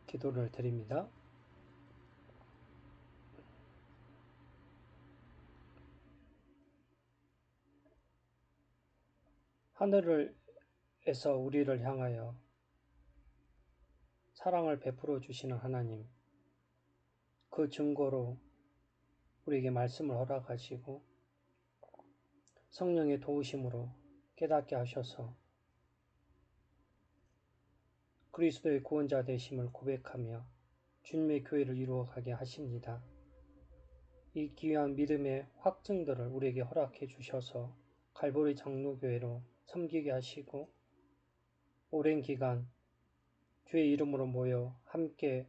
기도를 드립니다. 하늘에서 우리를 향하여 사랑을 베풀어 주시는 하나님, 그 증거로 우리에게 말씀을 허락하시고 성령의 도우심으로 깨닫게 하셔서 그리스도의 구원자 되심을 고백하며 주님의 교회를 이루어가게 하십니다. 이 귀한 믿음의 확증들을 우리에게 허락해 주셔서 갈보리 장로교회로 섬기게 하시고 오랜 기간 주의 이름으로 모여 함께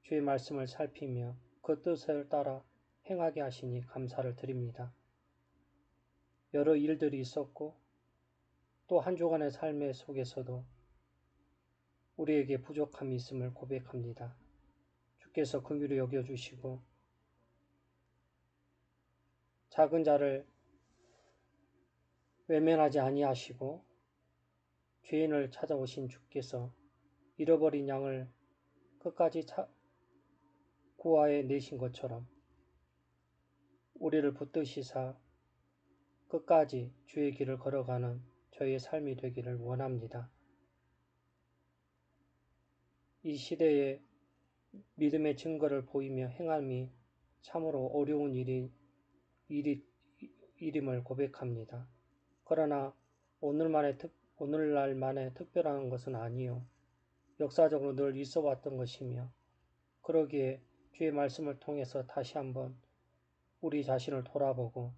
주의 말씀을 살피며 그 뜻을 따라 행하게 하시니 감사를 드립니다. 여러 일들이 있었고 또 한 주간의 삶의 속에서도 우리에게 부족함이 있음을 고백합니다. 주께서 긍휼히 여겨주시고 작은 자를 외면하지 아니하시고 죄인을 찾아오신 주께서 잃어버린 양을 끝까지 구하여 내신 것처럼 우리를 붙드시사 끝까지 주의 길을 걸어가는 저희의 삶이 되기를 원합니다. 이 시대에 믿음의 증거를 보이며 행함이 참으로 어려운 일임을 고백합니다. 그러나 오늘날만의 특별한 것은 아니요. 역사적으로 늘 있어 왔던 것이며 그러기에 주의 말씀을 통해서 다시 한번 우리 자신을 돌아보고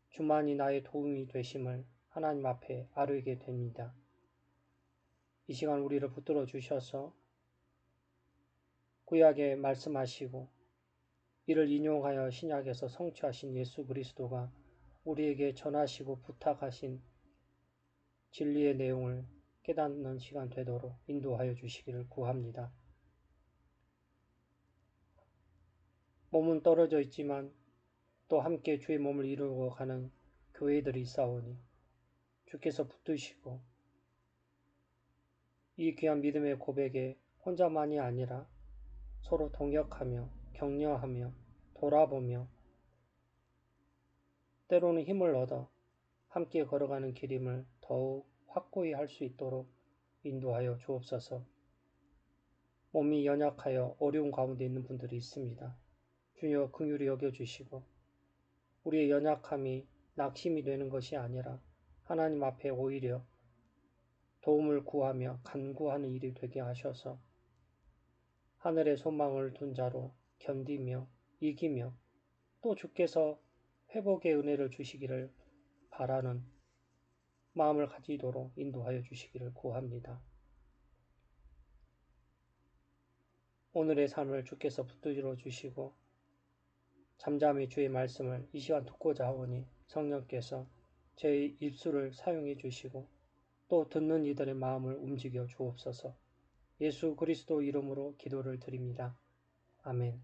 주만이 나의 도움이 되심을 하나님 앞에 아뢰게 됩니다. 이 시간 우리를 붙들어 주셔서 구약에 말씀하시고 이를 인용하여 신약에서 성취하신 예수 그리스도가 우리에게 전하시고 부탁하신 진리의 내용을 깨닫는 시간 되도록 인도하여 주시기를 구합니다. 몸은 떨어져 있지만 또 함께 주의 몸을 이루어가는 교회들이 있사오니 주께서 붙드시고 이 귀한 믿음의 고백에 혼자만이 아니라 서로 동역하며 격려하며 돌아보며 때로는 힘을 얻어 함께 걸어가는 길임을 더욱 확고히 할 수 있도록 인도하여 주옵소서. 몸이 연약하여 어려운 가운데 있는 분들이 있습니다. 주여 긍휼히 여겨주시고 우리의 연약함이 낙심이 되는 것이 아니라 하나님 앞에 오히려 도움을 구하며 간구하는 일이 되게 하셔서 하늘의 소망을 둔 자로 견디며 이기며 또 주께서 회복의 은혜를 주시기를 바라는 마음을 가지도록 인도하여 주시기를 구합니다. 오늘의 삶을 주께서 붙들어 주시고 잠잠히 주의 말씀을 이 시간 듣고자 하오니 성령께서 제 입술을 사용해 주시고 또 듣는 이들의 마음을 움직여 주옵소서. 예수 그리스도 이름으로 기도를 드립니다. 아멘.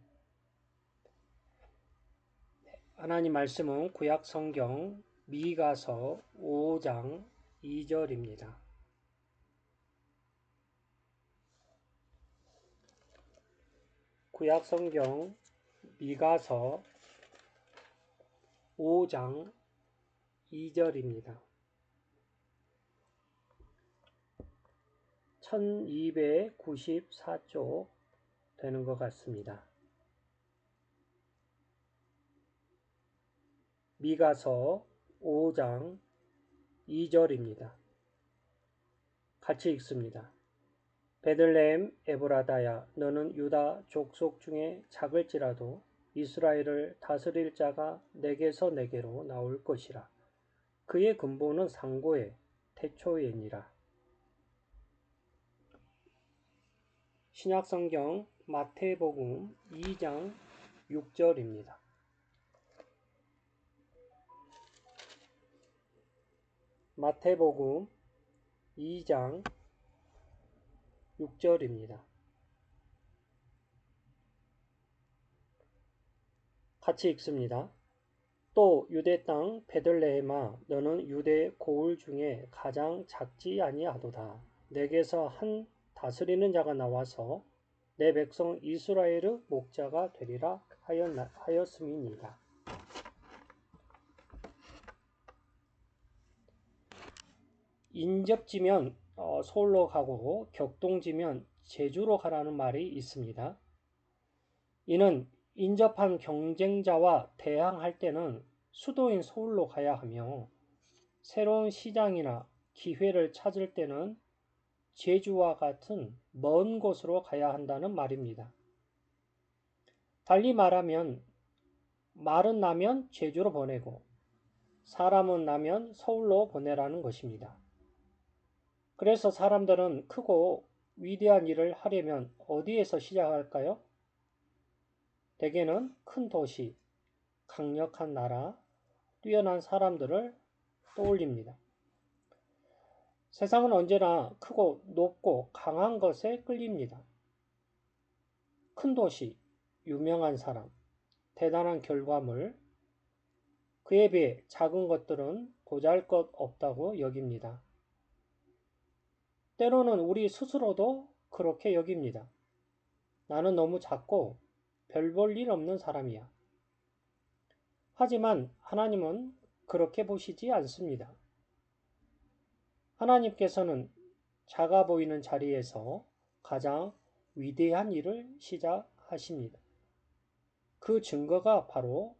하나님 말씀은 구약 성경 미가서 5장 2절입니다. 구약 성경 미가서 5장 2절입니다. 1294쪽 되는 것 같습니다. 미가서 5장 2절입니다. 같이 읽습니다. 베들레헴 에브라다야 너는 유다 족속 중에 작을지라도 이스라엘을 다스릴 자가 내게서 내게로 나올 것이라. 그의 근본은 상고의 태초이니라. 신약성경 마태복음 2장 6절입니다. 마태복음 2장 6절입니다. 같이 읽습니다. 또 유대 땅 베들레헴아 너는 유대 고을 중에 가장 작지 아니하도다. 내게서 한 다스리는 자가 나와서 내 백성 이스라엘의 목자가 되리라 하였음이니라. 인접지면 서울로 가고 격동지면 제주로 가라는 말이 있습니다. 이는 인접한 경쟁자와 대항할 때는 수도인 서울로 가야 하며 새로운 시장이나 기회를 찾을 때는 제주와 같은 먼 곳으로 가야 한다는 말입니다. 달리 말하면 말은 나면 제주로 보내고 사람은 나면 서울로 보내라는 것입니다. 그래서 사람들은 크고 위대한 일을 하려면 어디에서 시작할까요? 대개는 큰 도시, 강력한 나라, 뛰어난 사람들을 떠올립니다. 세상은 언제나 크고 높고 강한 것에 끌립니다. 큰 도시, 유명한 사람, 대단한 결과물, 그에 비해 작은 것들은 보잘것없다고 여깁니다. 때로는 우리 스스로도 그렇게 여깁니다. 나는 너무 작고 별 볼 일 없는 사람이야. 하지만 하나님은 그렇게 보시지 않습니다. 하나님께서는 작아 보이는 자리에서 가장 위대한 일을 시작하십니다. 그 증거가 바로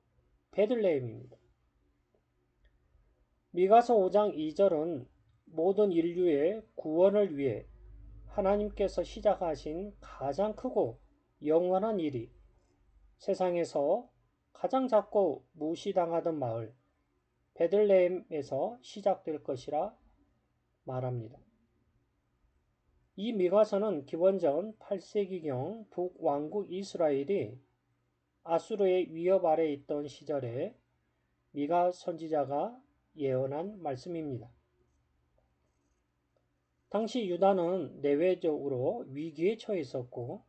베들레헴입니다. 미가서 5장 2절은 모든 인류의 구원을 위해 하나님께서 시작하신 가장 크고 영원한 일이 세상에서 가장 작고 무시당하던 마을 베들레헴에서 시작될 것이라 말합니다. 이 미가서는 기원전 8세기경 북왕국 이스라엘이 아수르의 위협 아래 있던 시절에 미가 선지자가 예언한 말씀입니다. 당시 유다는 내외적으로 위기에 처해 있었고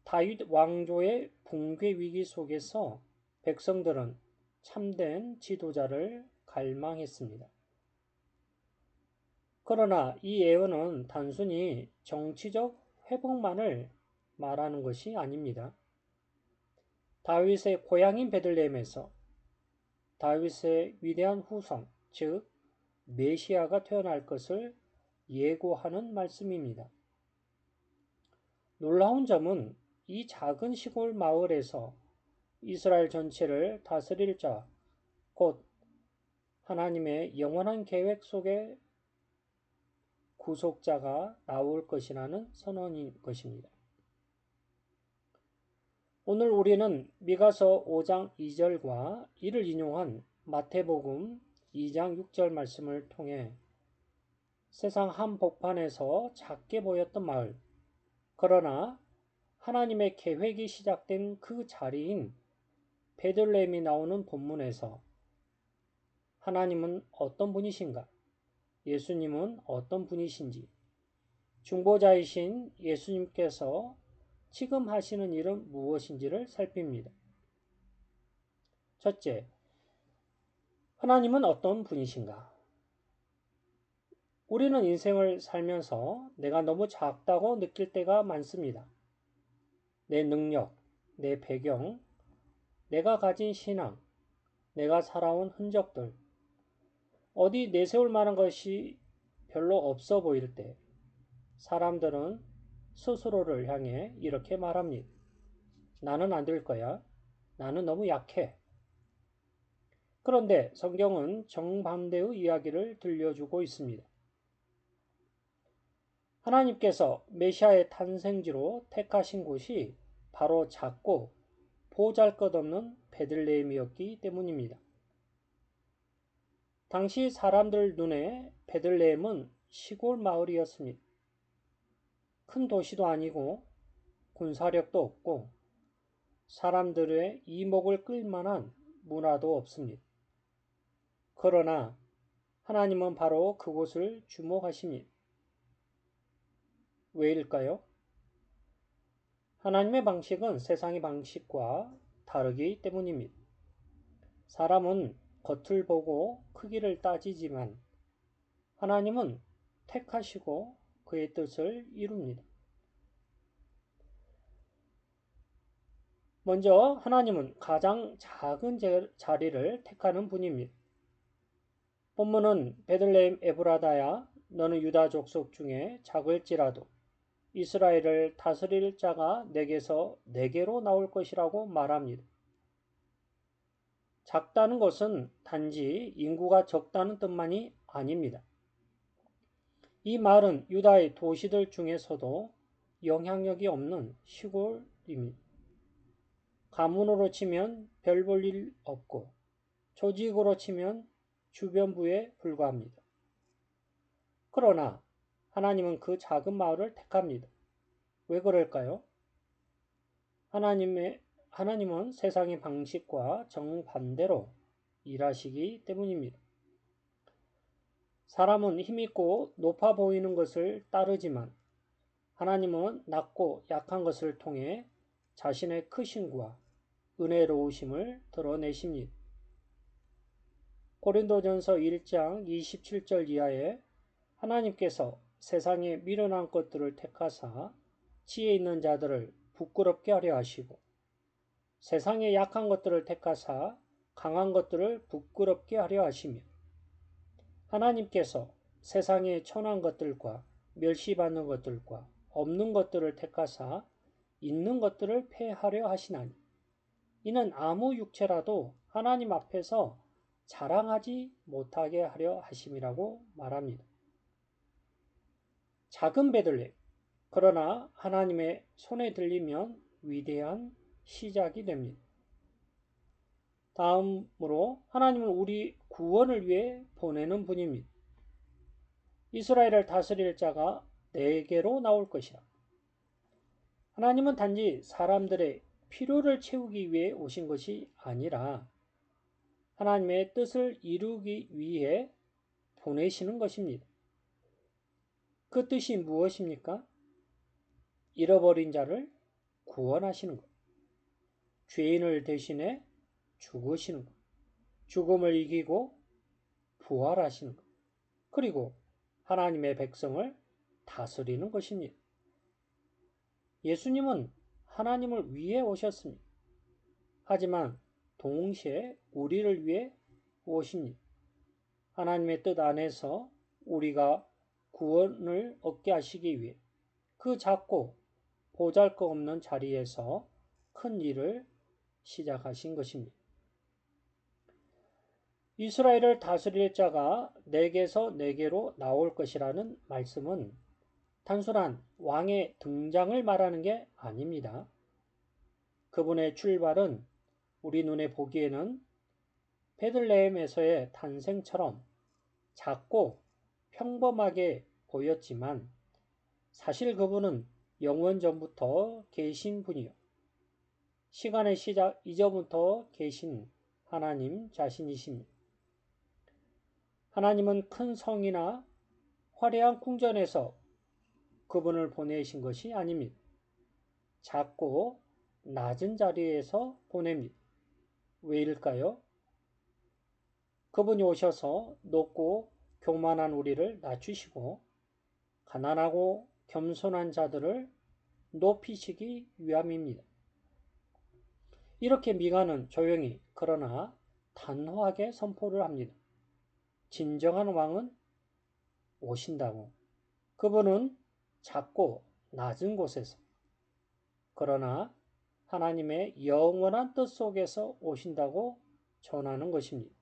다윗 왕조의 붕괴 위기 속에서 백성들은 참된 지도자를 갈망했습니다. 그러나 이 예언은 단순히 정치적 회복만을 말하는 것이 아닙니다. 다윗의 고향인 베들레헴에서 다윗의 위대한 후손, 즉 메시아가 태어날 것을 예고하는 말씀입니다. 놀라운 점은 이 작은 시골 마을에서 이스라엘 전체를 다스릴 자, 곧 하나님의 영원한 계획 속에 구속자가 나올 것이라는 선언인 것입니다. 오늘 우리는 미가서 5장 2절과 이를 인용한 마태복음 2장 6절 말씀을 통해 세상 한복판에서 작게 보였던 마을, 그러나 하나님의 계획이 시작된 그 자리인 베들레헴이 나오는 본문에서 하나님은 어떤 분이신가? 예수님은 어떤 분이신지, 중보자이신 예수님께서 지금 하시는 일은 무엇인지를 살핍니다. 첫째, 하나님은 어떤 분이신가? 우리는 인생을 살면서 내가 너무 작다고 느낄 때가 많습니다. 내 능력, 내 배경, 내가 가진 신앙, 내가 살아온 흔적들, 어디 내세울 만한 것이 별로 없어 보일 때 사람들은 스스로를 향해 이렇게 말합니다. 나는 안 될 거야. 나는 너무 약해. 그런데 성경은 정반대의 이야기를 들려주고 있습니다. 하나님께서 메시아의 탄생지로 택하신 곳이 바로 작고 보잘것없는 베들레헴이었기 때문입니다. 당시 사람들 눈에 베들레헴은 시골 마을이었습니다. 큰 도시도 아니고 군사력도 없고 사람들의 이목을 끌 만한 문화도 없습니다. 그러나 하나님은 바로 그곳을 주목하십니다. 왜일까요? 하나님의 방식은 세상의 방식과 다르기 때문입니다. 사람은 겉을 보고 크기를 따지지만 하나님은 택하시고 그의 뜻을 이룹니다. 먼저 하나님은 가장 작은 자리를 택하는 분입니다. 본문은 베들레헴 에브라다야 너는 유다 족속 중에 작을지라도 이스라엘을 다스릴 자가 내게서 내게로 나올 것이라고 말합니다. 작다는 것은 단지 인구가 적다는 뜻만이 아닙니다. 이 말은 유다의 도시들 중에서도 영향력이 없는 시골입니다. 가문으로 치면 별 볼 일 없고 조직으로 치면 주변부에 불과합니다. 그러나 하나님은 그 작은 마을을 택합니다. 왜 그럴까요? 하나님은 세상의 방식과 정반대로 일하시기 때문입니다. 사람은 힘있고 높아 보이는 것을 따르지만 하나님은 낮고 약한 것을 통해 자신의 크심과 은혜로우심을 드러내십니다. 고린도전서 1장 27절 이하에 하나님께서 세상에 미련한 것들을 택하사 지혜 있는 자들을 부끄럽게 하려 하시고 세상에 약한 것들을 택하사 강한 것들을 부끄럽게 하려 하시며 하나님께서 세상에 천한 것들과 멸시받는 것들과 없는 것들을 택하사 있는 것들을 폐하려 하시나니 이는 아무 육체라도 하나님 앞에서 자랑하지 못하게 하려 하심이라고 말합니다. 작은 베들레헴, 그러나 하나님의 손에 들리면 위대한 시작이 됩니다. 다음으로 하나님은 우리 구원을 위해 보내는 분입니다. 이스라엘을 다스릴 자가 내게로 나올 것이라. 하나님은 단지 사람들의 필요를 채우기 위해 오신 것이 아니라 하나님의 뜻을 이루기 위해 보내시는 것입니다. 그 뜻이 무엇입니까? 잃어버린 자를 구원하시는 것, 죄인을 대신해 죽으시는 것, 죽음을 이기고 부활하시는 것, 그리고 하나님의 백성을 다스리는 것입니다. 예수님은 하나님을 위해 오셨습니다. 하지만 동시에 우리를 위해 오십니다. 하나님의 뜻 안에서 우리가 구원을 얻게 하시기 위해 그 작고 보잘것없는 자리에서 큰 일을 시작하신 것입니다. 이스라엘을 다스릴 자가 내게서 내게로 나올 것이라는 말씀은 단순한 왕의 등장을 말하는 게 아닙니다. 그분의 출발은 우리 눈에 보기에는 베들레헴에서의 탄생처럼 작고 평범하게 보였지만 사실 그분은 영원 전부터 계신 분이요. 시간의 시작 이전부터 계신 하나님 자신이십니다. 하나님은 큰 성이나 화려한 궁전에서 그분을 보내신 것이 아닙니다. 작고 낮은 자리에서 보냅니다. 왜일까요? 그분이 오셔서 높고 교만한 우리를 낮추시고 가난하고 겸손한 자들을 높이시기 위함입니다. 이렇게 미가는 조용히 그러나 단호하게 선포를 합니다. 진정한 왕은 오신다고. 그분은 작고 낮은 곳에서 그러나 하나님의 영원한 뜻 속에서 오신다고 전하는 것입니다.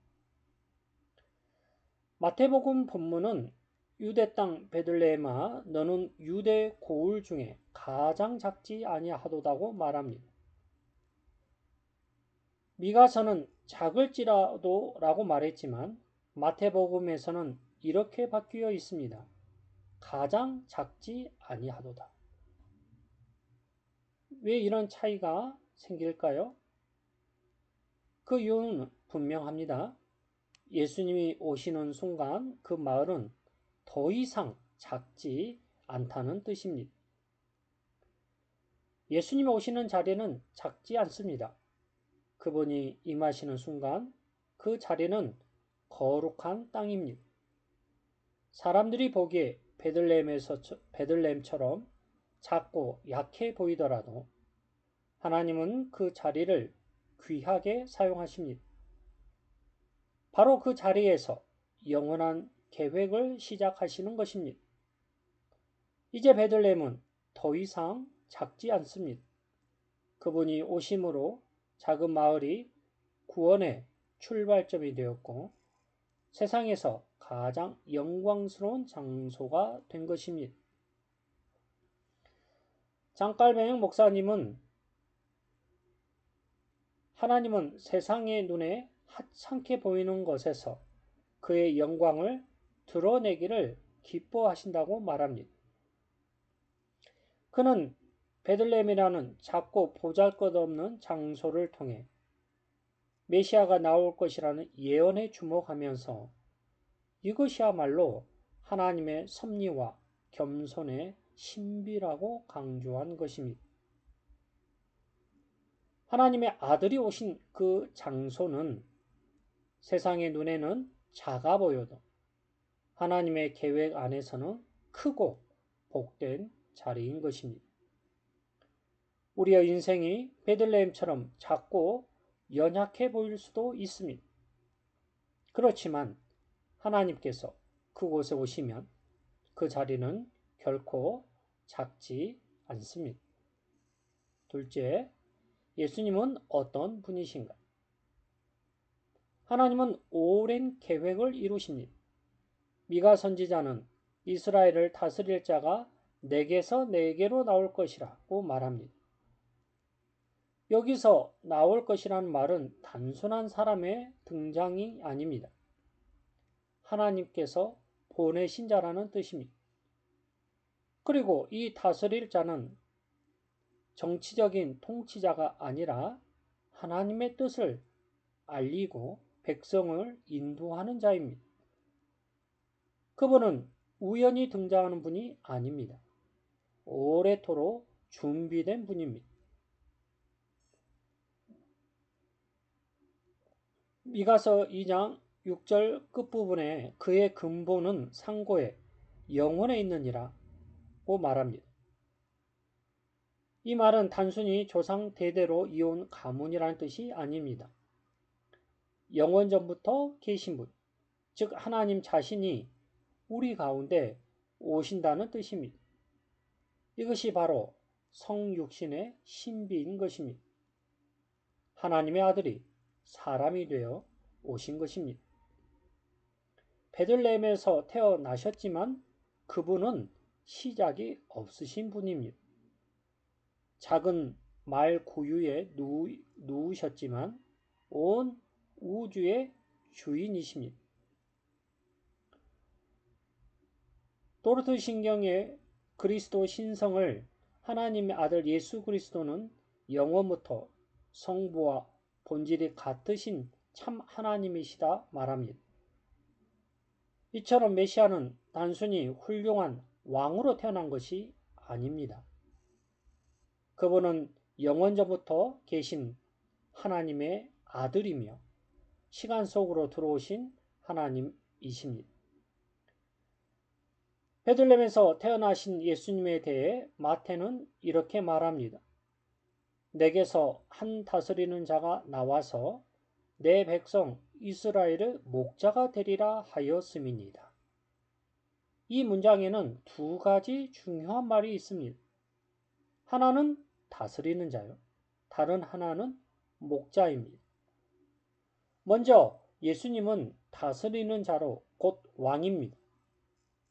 마태복음 본문은 유대 땅 베들레헴아 너는 유대 고을 중에 가장 작지 아니하도다고 말합니다. 미가서는 작을지라도 라고 말했지만 마태복음에서는 이렇게 바뀌어 있습니다. 가장 작지 아니하도다. 왜 이런 차이가 생길까요? 그 이유는 분명합니다. 예수님이 오시는 순간 그 마을은 더 이상 작지 않다는 뜻입니다. 예수님이 오시는 자리는 작지 않습니다. 그분이 임하시는 순간 그 자리는 거룩한 땅입니다. 사람들이 보기에 베들레헴처럼 작고 약해 보이더라도 하나님은 그 자리를 귀하게 사용하십니다. 바로 그 자리에서 영원한 계획을 시작하시는 것입니다. 이제 베들레헴은 더 이상 작지 않습니다. 그분이 오심으로 작은 마을이 구원의 출발점이 되었고 세상에서 가장 영광스러운 장소가 된 것입니다. 장깔뱅 목사님은 하나님은 세상의 눈에 하찮게 보이는 것에서 그의 영광을 드러내기를 기뻐하신다고 말합니다. 그는 베들레헴이라는 작고 보잘것없는 장소를 통해 메시아가 나올 것이라는 예언에 주목하면서 이것이야말로 하나님의 섭리와 겸손의 신비라고 강조한 것입니다. 하나님의 아들이 오신 그 장소는 세상의 눈에는 작아 보여도 하나님의 계획 안에서는 크고 복된 자리인 것입니다. 우리의 인생이 베들레헴처럼 작고 연약해 보일 수도 있습니다. 그렇지만 하나님께서 그곳에 오시면 그 자리는 결코 작지 않습니다. 둘째, 예수님은 어떤 분이신가? 하나님은 오랜 계획을 이루십니다. 미가 선지자는 이스라엘을 다스릴 자가 내게서 내게로 나올 것이라고 말합니다. 여기서 나올 것이라는 말은 단순한 사람의 등장이 아닙니다. 하나님께서 보내신 자라는 뜻입니다. 그리고 이 다스릴 자는 정치적인 통치자가 아니라 하나님의 뜻을 알리고 백성을 인도하는 자입니다. 그분은 우연히 등장하는 분이 아닙니다. 오래도록 준비된 분입니다. 미가서 2장 6절 끝부분에 그의 근본은 상고에 영혼에 있느니라고 말합니다. 이 말은 단순히 조상 대대로 이어온 가문이라는 뜻이 아닙니다. 영원전부터 계신 분, 즉 하나님 자신이 우리 가운데 오신다는 뜻입니다. 이것이 바로 성육신의 신비인 것입니다. 하나님의 아들이 사람이 되어 오신 것입니다. 베들레헴에서 태어나셨지만 그분은 시작이 없으신 분입니다. 작은 말 구유에 누우셨지만 온 우주의 주인이십니다. 또르트 신경의 그리스도 신성을 하나님의 아들 예수 그리스도는 영원부터 성부와 본질이 같으신 참 하나님이시다 말합니다. 이처럼 메시아는 단순히 훌륭한 왕으로 태어난 것이 아닙니다. 그분은 영원전부터 계신 하나님의 아들이며 시간 속으로 들어오신 하나님이십니다. 베들레헴에서 태어나신 예수님에 대해 마태는 이렇게 말합니다. 내게서 한 다스리는 자가 나와서 내 백성 이스라엘의 목자가 되리라 하였음이니이다. 이 문장에는 두 가지 중요한 말이 있습니다. 하나는 다스리는 자요. 다른 하나는 목자입니다. 먼저 예수님은 다스리는 자로 곧 왕입니다.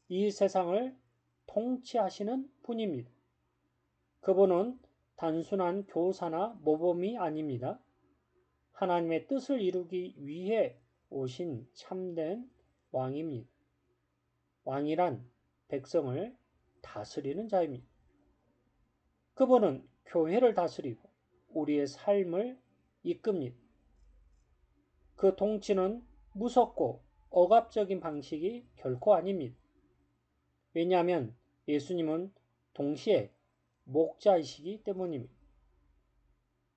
이 세상을 통치하시는 분입니다. 그분은 단순한 교사나 모범이 아닙니다. 하나님의 뜻을 이루기 위해 오신 참된 왕입니다. 왕이란 백성을 다스리는 자입니다. 그분은 교회를 다스리고 우리의 삶을 이끕니다. 그 통치는 무섭고 억압적인 방식이 결코 아닙니다. 왜냐하면 예수님은 동시에 목자이시기 때문입니다.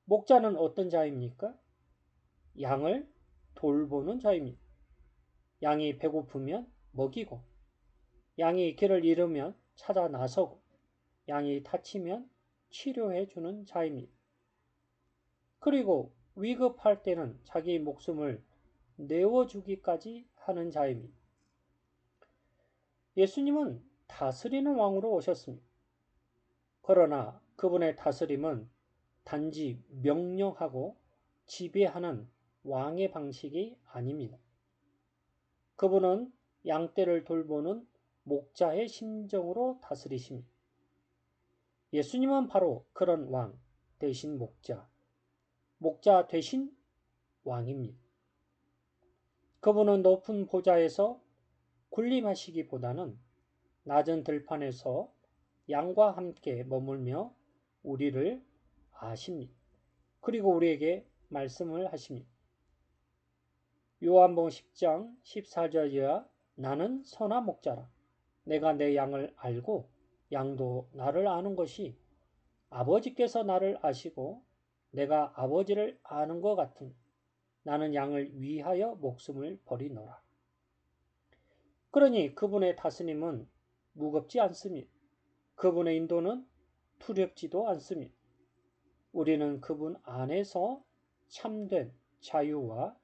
목자는 어떤 자입니까? 양을 돌보는 자입니다. 양이 배고프면 먹이고, 양이 길을 잃으면 찾아 나서고, 양이 다치면 치료해 주는 자입니다. 그리고 위급할 때는 자기 목숨을 내어주기까지 하는 자입니다. 예수님은 다스리는 왕으로 오셨습니다. 그러나 그분의 다스림은 단지 명령하고 지배하는 왕의 방식이 아닙니다. 그분은 양떼를 돌보는 목자의 심정으로 다스리십니다. 예수님은 바로 그런 왕 대신 목자 대신 왕입니다. 그분은 높은 보좌에서 군림하시기보다는 낮은 들판에서 양과 함께 머물며 우리를 아십니다. 그리고 우리에게 말씀을 하십니다. 요한복음 10장 14절이야 나는 선한 목자라. 내가 내 양을 알고 양도 나를 아는 것이 아버지께서 나를 아시고 내가 아버지를 아는 것 같으니 나는 양을 위하여 목숨을 버리노라. 그러니 그분의 다스림은 무겁지 않습니다. 그분의 인도는 두렵지도 않습니다. 우리는 그분 안에서 참된 자유와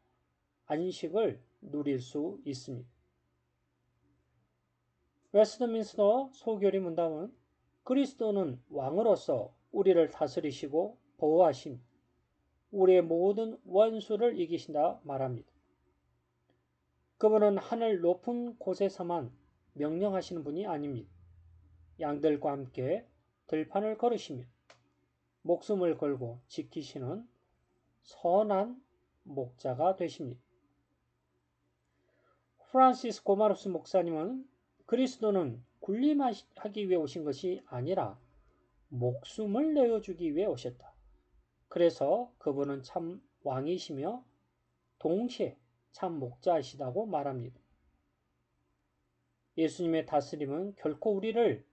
안식을 누릴 수 있습니다. 웨스트민스터 소교리 문답은 그리스도는 왕으로서 우리를 다스리시고 보호하심, 우리의 모든 원수를 이기신다 말합니다. 그분은 하늘 높은 곳에서만 명령하시는 분이 아닙니다. 양들과 함께 들판을 걸으시며 목숨을 걸고 지키시는 선한 목자가 되십니다. 프란시스 고마루스 목사님은 그리스도는 군림하기 위해 오신 것이 아니라 목숨을 내어주기 위해 오셨다. 그래서 그분은 참 왕이시며 동시에 참 목자이시다고 말합니다. 예수님의 다스림은 결코 우리를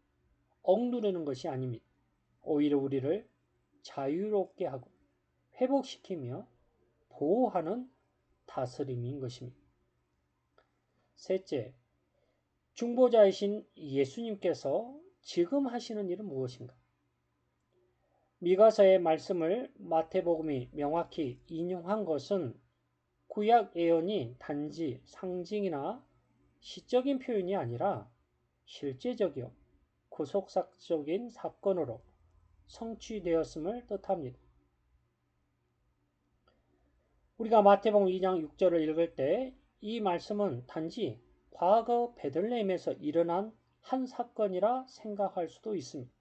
억누르는 것이 아닙니다. 오히려 우리를 자유롭게 하고 회복시키며 보호하는 다스림인 것입니다. 셋째, 중보자이신 예수님께서 지금 하시는 일은 무엇인가? 미가서의 말씀을 마태복음이 명확히 인용한 것은 구약 예언이 단지 상징이나 시적인 표현이 아니라 실제적이요 구속사적인 사건으로 성취되었음을 뜻합니다. 우리가 마태복음 2장 6절을 읽을 때 이 말씀은 단지 과거 베들레헴에서 일어난 한 사건이라 생각할 수도 있습니다.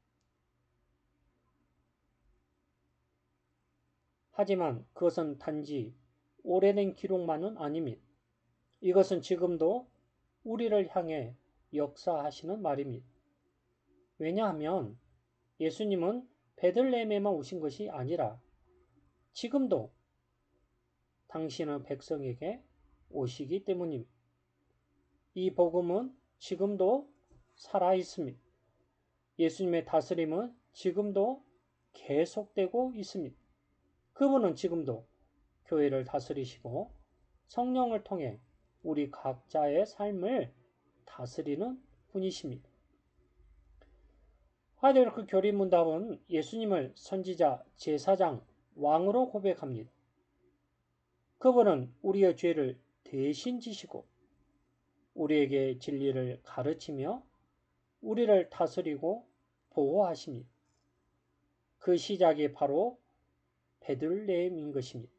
하지만 그것은 단지 오래된 기록만은 아닙니다. 이것은 지금도 우리를 향해 역사하시는 말입니다. 왜냐하면 예수님은 베들레헴에만 오신 것이 아니라 지금도 당신의 백성에게 오시기 때문입니다. 이 복음은 지금도 살아 있습니다. 예수님의 다스림은 지금도 계속되고 있습니다. 그분은 지금도 교회를 다스리시고 성령을 통해 우리 각자의 삶을 다스리는 분이십니다. 하이델베르크 교리 문답은 예수님을 선지자, 제사장, 왕으로 고백합니다. 그분은 우리의 죄를 대신 지시고 우리에게 진리를 가르치며 우리를 다스리고 보호하십니다. 그 시작이 바로 베들레헴인 것입니다.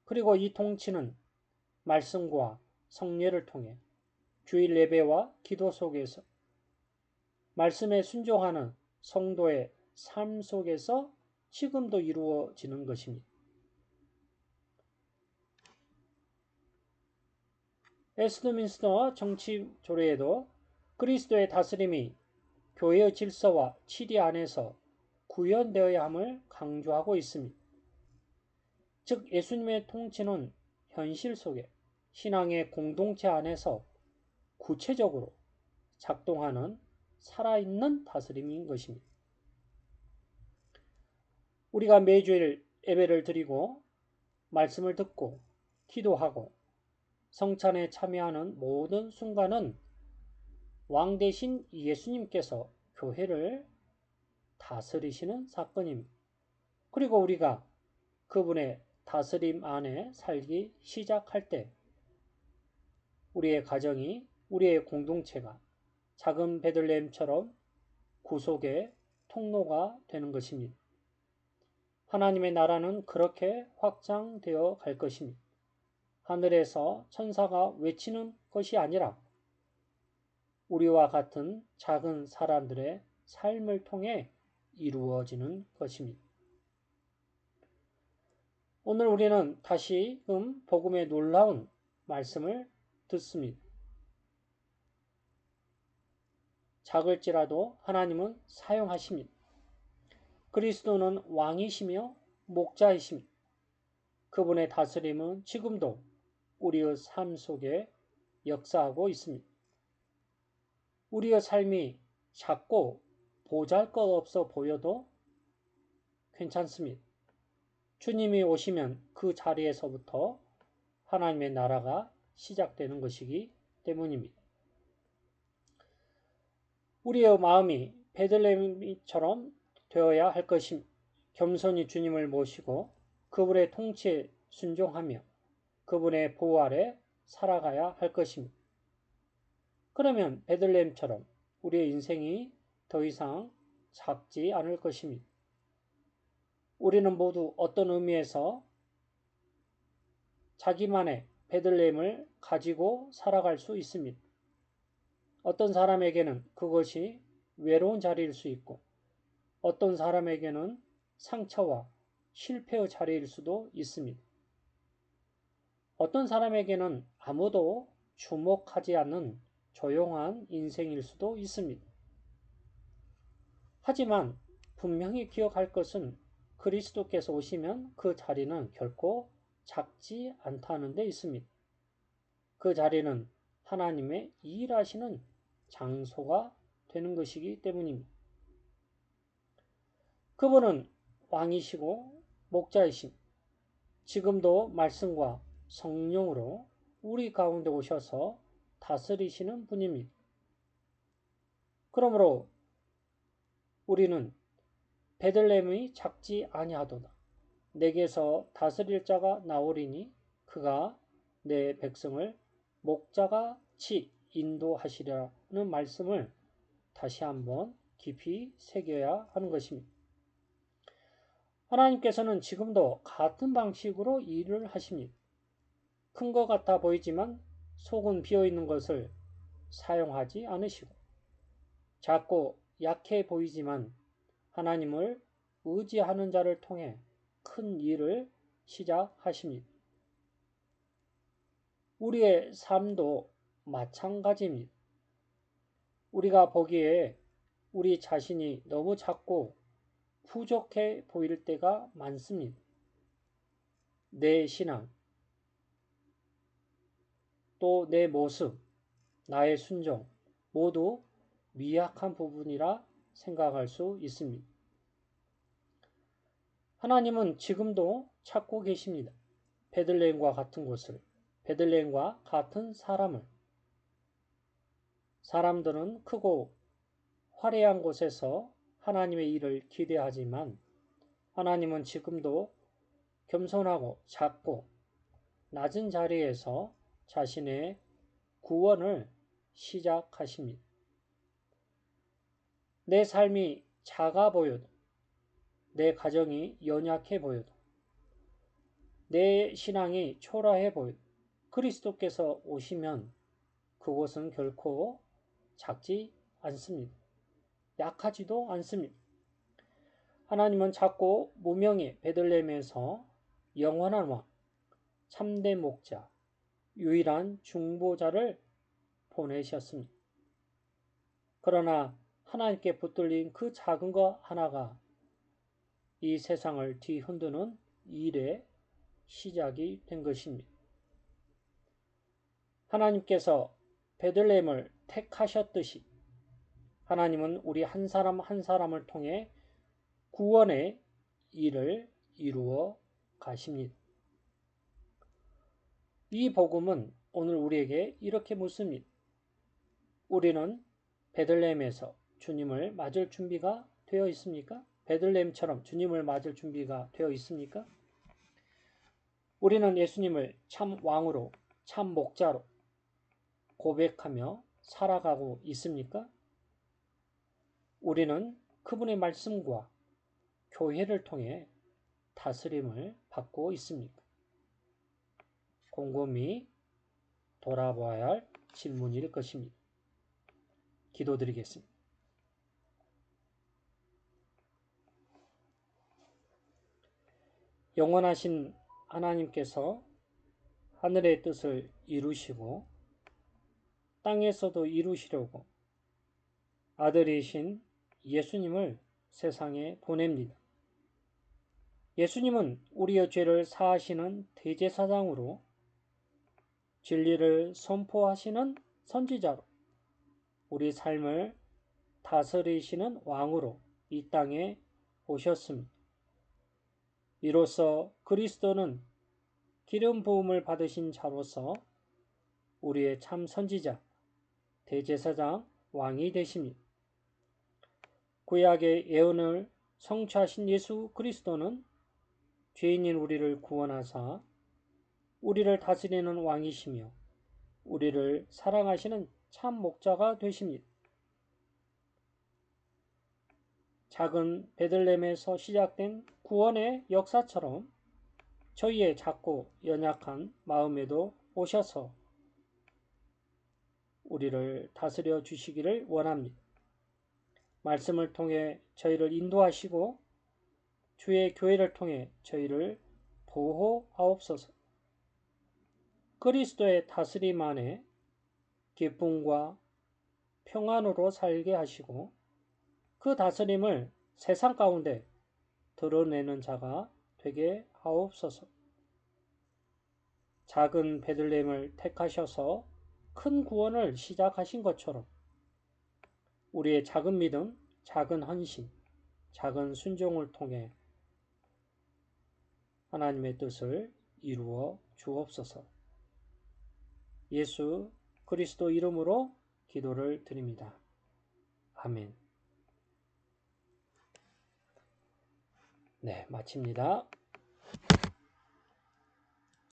그리고 이 통치는 말씀과 성례를 통해 주일 예배와 기도 속에서 말씀에 순종하는 성도의 삶 속에서 지금도 이루어지는 것입니다. 웨스트민스터 정치 조례에도 그리스도의 다스림이 교회의 질서와 치리 안에서 구현되어야 함을 강조하고 있습니다. 즉 예수님의 통치는 현실 속에 신앙의 공동체 안에서 구체적으로 작동하는 살아있는 다스림인 것입니다. 우리가 매주일 예배를 드리고 말씀을 듣고 기도하고 성찬에 참여하는 모든 순간은 왕 대신 예수님께서 교회를 다스리시는 사건입니다. 그리고 우리가 그분의 다스림 안에 살기 시작할 때 우리의 가정이, 우리의 공동체가 작은 베들레헴처럼 구속의 통로가 되는 것입니다. 하나님의 나라는 그렇게 확장되어 갈 것입니다. 하늘에서 천사가 외치는 것이 아니라 우리와 같은 작은 사람들의 삶을 통해 이루어지는 것입니다. 오늘 우리는 다시금 복음의 놀라운 말씀을 듣습니다. 작을지라도 하나님은 사용하십니다. 그리스도는 왕이시며 목자이십니다. 그분의 다스림은 지금도 우리의 삶 속에 역사하고 있습니다. 우리의 삶이 작고 보잘것없어 보여도 괜찮습니다. 주님이 오시면 그 자리에서부터 하나님의 나라가 시작되는 것이기 때문입니다. 우리의 마음이 베들레헴처럼 되어야 할 것입니다. 겸손히 주님을 모시고 그분의 통치에 순종하며 그분의 보호 아래 살아가야 할 것입니다. 그러면 베들레헴처럼 우리의 인생이 더 이상 작지 않을 것입니다. 우리는 모두 어떤 의미에서 자기만의 베들레헴을 가지고 살아갈 수 있습니다. 어떤 사람에게는 그것이 외로운 자리일 수 있고 어떤 사람에게는 상처와 실패의 자리일 수도 있습니다. 어떤 사람에게는 아무도 주목하지 않는 조용한 인생일 수도 있습니다. 하지만 분명히 기억할 것은 그리스도께서 오시면 그 자리는 결코 작지 않다는 데 있습니다. 그 자리는 하나님의 일하시는 장소가 되는 것이기 때문입니다. 그분은 왕이시고 목자이심, 지금도 말씀과 성령으로 우리 가운데 오셔서 다스리시는 분입니다. 그러므로 우리는 베들레헴이 작지 아니하도다. 내게서 다스릴 자가 나오리니 그가 내 백성을 목자같이 인도하시리라는 말씀을 다시 한번 깊이 새겨야 하는 것입니다. 하나님께서는 지금도 같은 방식으로 일을 하십니다. 큰 것 같아 보이지만 속은 비어있는 것을 사용하지 않으시고 작고 약해 보이지만 하나님을 의지하는 자를 통해 큰 일을 시작하십니다. 우리의 삶도 마찬가지입니다. 우리가 보기에 우리 자신이 너무 작고 부족해 보일 때가 많습니다. 내 신앙, 또 내 모습, 나의 순종 모두 미약한 부분이라 생각할 수 있습니다. 하나님은 지금도 찾고 계십니다. 베들레헴과 같은 곳을, 베들레헴과 같은 사람을. 사람들은 크고 화려한 곳에서 하나님의 일을 기대하지만 하나님은 지금도 겸손하고 작고 낮은 자리에서 자신의 구원을 시작하십니다. 내 삶이 작아 보여도, 내 가정이 연약해 보여도, 내 신앙이 초라해 보여도 그리스도께서 오시면 그곳은 결코 작지 않습니다. 약하지도 않습니다. 하나님은 작고 무명의 베들레헴에서 영원한 왕, 참된 목자, 유일한 중보자를 보내셨습니다. 그러나 하나님께 붙들린 그 작은 것 하나가 이 세상을 뒤흔드는 일의 시작이 된 것입니다. 하나님께서 베들레헴을 택하셨듯이 하나님은 우리 한 사람 한 사람을 통해 구원의 일을 이루어 가십니다. 이 복음은 오늘 우리에게 이렇게 묻습니다. 우리는 베들레헴에서 주님을 맞을 준비가 되어 있습니까? 베들레헴처럼 주님을 맞을 준비가 되어 있습니까? 우리는 예수님을 참 왕으로, 참 목자로 고백하며 살아가고 있습니까? 우리는 그분의 말씀과 교회를 통해 다스림을 받고 있습니까? 곰곰이 돌아보아야 할 질문일 것입니다. 기도드리겠습니다. 영원하신 하나님께서 하늘의 뜻을 이루시고 땅에서도 이루시려고 아들이신 예수님을 세상에 보냅니다. 예수님은 우리의 죄를 사하시는 대제사장으로 진리를 선포하시는 선지자로 우리 삶을 다스리시는 왕으로 이 땅에 오셨습니다. 이로써 그리스도는 기름 부음을 받으신 자로서 우리의 참 선지자, 대제사장, 왕이 되십니다. 구약의 예언을 성취하신 예수 그리스도는 죄인인 우리를 구원하사 우리를 다스리는 왕이시며 우리를 사랑하시는 참 목자가 되십니다. 작은 베들레헴에서 시작된 구원의 역사처럼 저희의 작고 연약한 마음에도 오셔서 우리를 다스려 주시기를 원합니다. 말씀을 통해 저희를 인도하시고 주의 교회를 통해 저희를 보호하옵소서. 그리스도의 다스림 안에 기쁨과 평안으로 살게 하시고 그 다스림을 세상 가운데 드러내는 자가 되게 하옵소서. 작은 베들레헴을 택하셔서 큰 구원을 시작하신 것처럼 우리의 작은 믿음, 작은 헌신, 작은 순종을 통해 하나님의 뜻을 이루어 주옵소서. 예수 그리스도 이름으로 기도를 드립니다. 아멘. 네, 마칩니다.